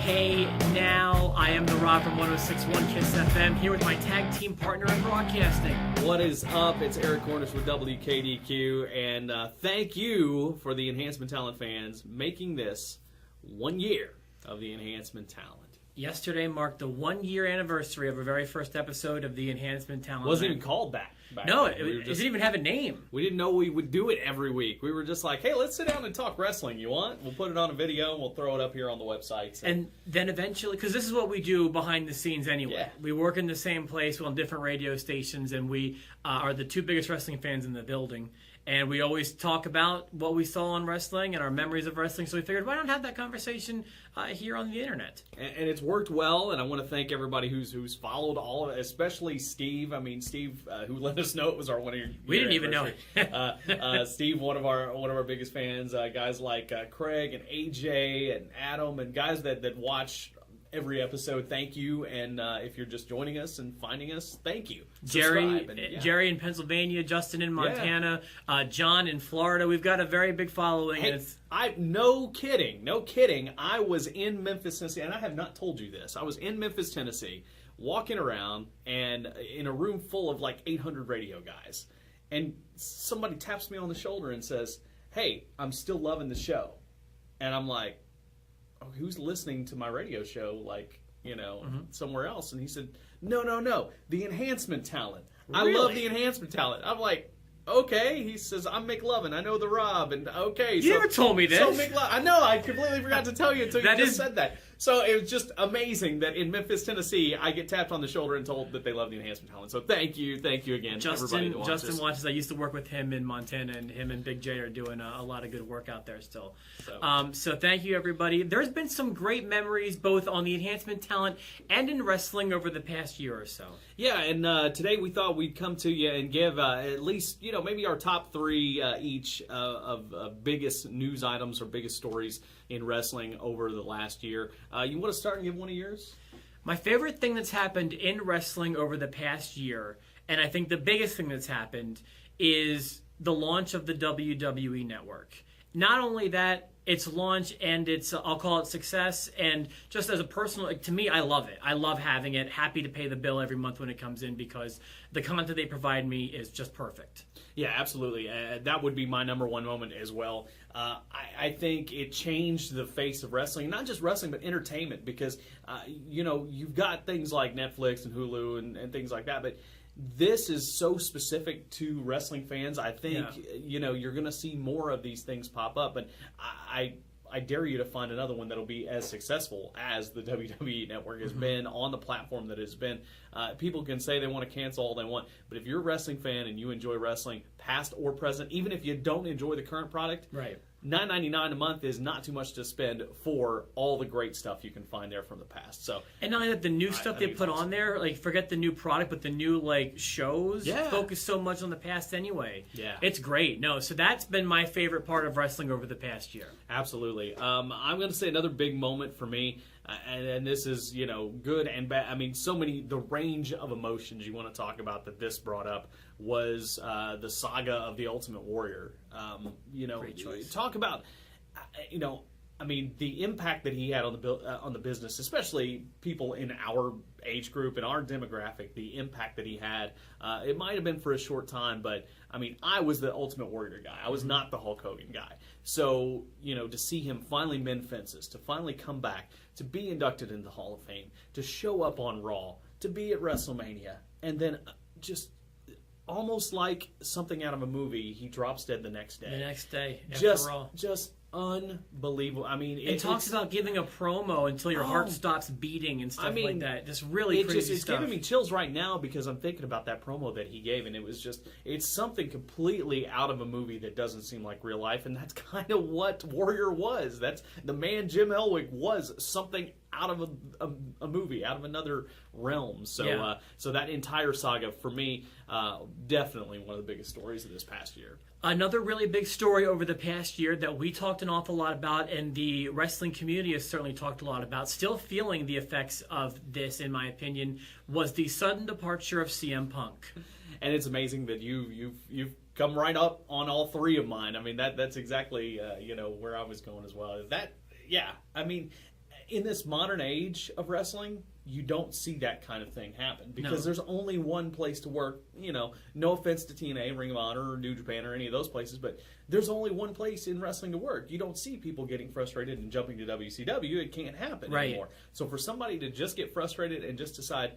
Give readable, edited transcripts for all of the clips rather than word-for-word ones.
Hey, now I am the Rob from 106.1 KISS FM here with my tag team partner in broadcasting. What is up? It's Eric Cornish with WKDQ, and thank you for the Enhancement Talent fans making this 1 year of the Enhancement Talent. Yesterday marked the 1 year anniversary of our very first episode of the Enhancement Talent. Wasn't even called that. No, it didn't even have a name. We didn't know we would do it every week. We were just like, hey, let's sit down and talk wrestling. You want? We'll put it on a video and we'll throw it up here on the website. So. And then eventually, because this is what we do behind the scenes anyway. Yeah. We work in the same place, we're on different radio stations, and we are the two biggest wrestling fans in the building. And we always talk about what we saw on wrestling and our memories of wrestling. So we figured, why not have that conversation here on the internet? And it's worked well. And I want to thank everybody who's followed all of it, especially Steve. I mean, Steve, who let us know it was our 1 year. We didn't even know it. Steve, one of our biggest fans. Guys like Craig and AJ and Adam and guys that watch every episode. Thank you. And if you're just joining us and finding us, thank you. Jerry in Pennsylvania, Justin in Montana, John in Florida. We've got a very big following. Hey, no kidding. I was in Memphis, Tennessee, and I have not told you this. I was in Memphis, Tennessee, walking around and in a room full of like 800 radio guys. And somebody taps me on the shoulder and says, hey, I'm still loving the show. And I'm like, oh, who's listening to my radio show, like, somewhere else? And he said, no, the Enhancement Talent. Really? I love the Enhancement Talent. I'm like, okay. He says, I'm McLovin. I know the Rob. And okay. You never told me this. So McLovin. I know. I completely forgot to tell you until you just said that. So it was just amazing that in Memphis, Tennessee, I get tapped on the shoulder and told that they love the Enhancement Talent. So thank you again, everybody that watches. Justin watches. I used to work with him in Montana, and him and Big J are doing a lot of good work out there still. So thank you, everybody. There's been some great memories both on the Enhancement Talent and in wrestling over the past year or so. Yeah, and today we thought we'd come to you and give at least, maybe our top three each of biggest news items or biggest stories in wrestling over the last year. You want to start and give one of yours? My favorite thing that's happened in wrestling over the past year, and I think the biggest thing that's happened, is the launch of the WWE Network. Not only that, its launch and its, I'll call it success, and just as a personal, to me, I love it. I love having it. Happy to pay the bill every month when it comes in because the content they provide me is just perfect. Yeah, absolutely. That would be my number one moment as well. I think it changed the face of wrestling, not just wrestling, but entertainment, because, you've got things like Netflix and Hulu and things like that, but this is so specific to wrestling fans. I think, you're going to see more of these things pop up, and I dare you to find another one that'll be as successful as the WWE Network has been on the platform that it's been. People can say they want to cancel all they want, but if you're a wrestling fan and you enjoy wrestling, past or present, even if you don't enjoy the current product, right, $9.99 a month is not too much to spend for all the great stuff you can find there from the past. So, and not only that, the new stuff they put on there, like forget the new product, but the new shows focus so much on the past anyway. Yeah, it's great. No, so that's been my favorite part of wrestling over the past year. Absolutely. I'm going to say another big moment for me. And this is, good and bad. I mean, the range of emotions you want to talk about that this brought up was the saga of the Ultimate Warrior. Great choice. Talk about, the impact that he had on the business, especially people in our age group and our demographic. The impact that he had, it might have been for a short time, but I was the Ultimate Warrior guy. I was not the Hulk Hogan guy. So to see him finally mend fences, to finally come back, to be inducted into the Hall of Fame, to show up on Raw, to be at WrestleMania, and then just almost like something out of a movie, he drops dead the next day. The next day after Raw. Just unbelievable. It talks about giving a promo until your heart stops beating and stuff like that. Just really crazy it's stuff. Giving me chills right now because I'm thinking about that promo that he gave, and it's something completely out of a movie that doesn't seem like real life, and that's kind of what Warrior was. That's the man Jim Elwick was, something out of a movie, out of another realm. So so that entire saga, for me, definitely one of the biggest stories of this past year. Another really big story over the past year that we talked an awful lot about, and the wrestling community has certainly talked a lot about, still feeling the effects of this, in my opinion, was the sudden departure of CM Punk. And it's amazing that you've come right up on all three of mine. That's exactly where I was going as well. in this modern age of wrestling, you don't see that kind of thing happen because there's only one place to work. No offense to TNA, Ring of Honor, or New Japan, or any of those places, but there's only one place in wrestling to work. You don't see people getting frustrated and jumping to WCW. It can't happen anymore. So for somebody to just get frustrated and just decide,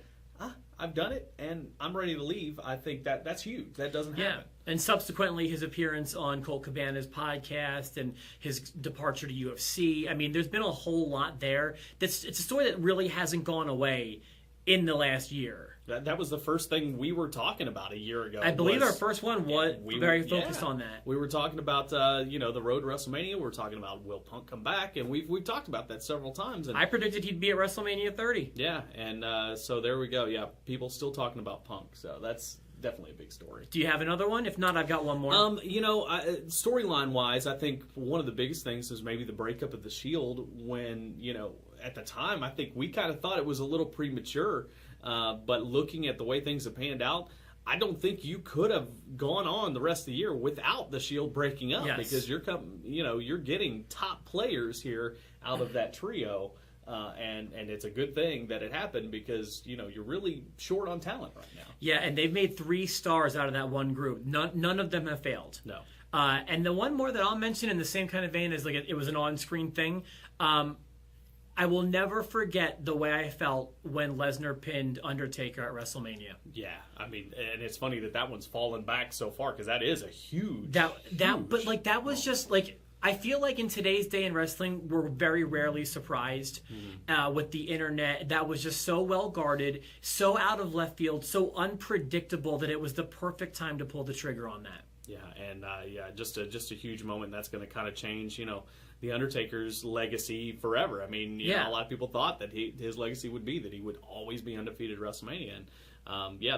I've done it and I'm ready to leave, I think that's huge. That doesn't happen. And subsequently, his appearance on Colt Cabana's podcast and his departure to UFC. I mean, there's been a whole lot there. It's a story that really hasn't gone away in the last year. That was the first thing we were talking about a year ago. I believe our first one was very focused on that. We were talking about the road to WrestleMania. We were talking about will Punk come back, and we've talked about that several times. And I predicted he'd be at WrestleMania 30. Yeah, and so there we go. Yeah, people still talking about Punk, so that's definitely a big story. Do you have another one? If not, I've got one more. Storyline-wise, I think one of the biggest things is maybe the breakup of the Shield when, at the time, I think we kind of thought it was a little premature, but looking at the way things have panned out, I don't think you could have gone on the rest of the year without the Shield breaking up because you're getting top players here out of that trio. And it's a good thing that it happened because, you're really short on talent right now. Yeah, and they've made 3 stars out of that one group. None of them have failed. No. And the one more that I'll mention in the same kind of vein as it was an on-screen thing, I will never forget the way I felt when Lesnar pinned Undertaker at WrestleMania. Yeah, I mean, and it's funny that one's fallen back so far because that is a huge. But that was just like. I feel like in today's day in wrestling, we're very rarely surprised with the internet. That was just so well guarded, so out of left field, so unpredictable that it was the perfect time to pull the trigger on that. Yeah, and just a huge moment that's going to kind of change, the Undertaker's legacy forever. I mean, a lot of people thought that his legacy would be that he would always be undefeated at WrestleMania. And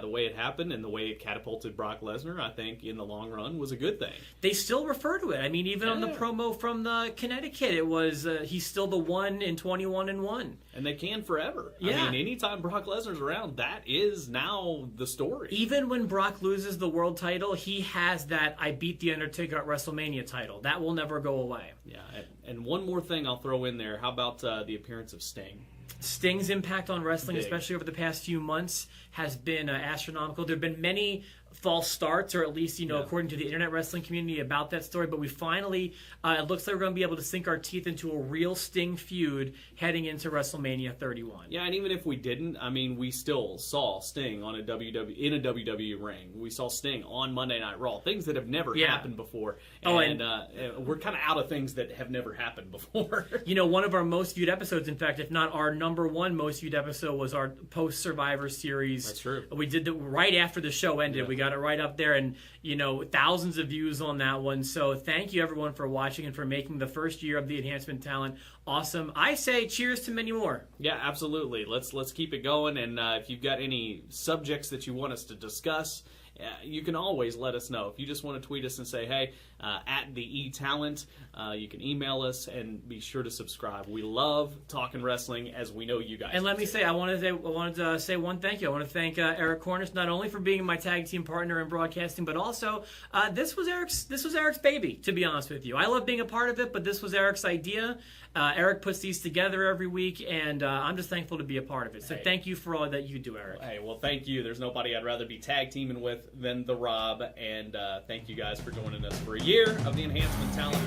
the way it happened and the way it catapulted Brock Lesnar, I think, in the long run, was a good thing. They still refer to it. I mean, even on the promo from the Connecticut, it was he's still the one in 21-1. And they can forever. Yeah. I mean, anytime Brock Lesnar's around, that is now the story. Even when Brock loses the world title, he has that I beat the Undertaker at WrestleMania title. That will never go away. Yeah, and one more thing I'll throw in there. How about the appearance of Sting? Sting's impact on wrestling, especially over the past few months, has been astronomical. There have been many false starts, or at least, according to the internet wrestling community, about that story. But we finally, it looks like we're going to be able to sink our teeth into a real Sting feud heading into WrestleMania 31. Yeah, and even if we didn't, I mean, we still saw Sting on in a WWE ring. We saw Sting on Monday Night Raw, things that have never happened before. And we're kind of out of things that have never happened before. One of our most viewed episodes, in fact, if not our number one most viewed episode, was our post-Survivor Series. That's true. We did right after the show ended. Yeah. We got it right up there, and thousands of views on that one. So thank you everyone for watching and for making the first year of the Enhancement Talent awesome. I say cheers to many more. Yeah, absolutely. Let's keep it going. And if you've got any subjects that you want us to discuss, you can always let us know. If you just want to tweet us and say, hey, at the eTalent, you can email us and be sure to subscribe. We love talking wrestling, as we know you guys. And let me say, I wanted to say one thank you. I want to thank Eric Cornish, not only for being my tag team partner in broadcasting, but also this was Eric's baby, to be honest with you. I love being a part of it, but this was Eric's idea. Eric puts these together every week, and I'm just thankful to be a part of it. So thank you for all that you do, Eric. Hey, well, thank you. There's nobody I'd rather be tag teaming with than the Rob, and thank you guys for joining us for a year of the Enhancement Talent.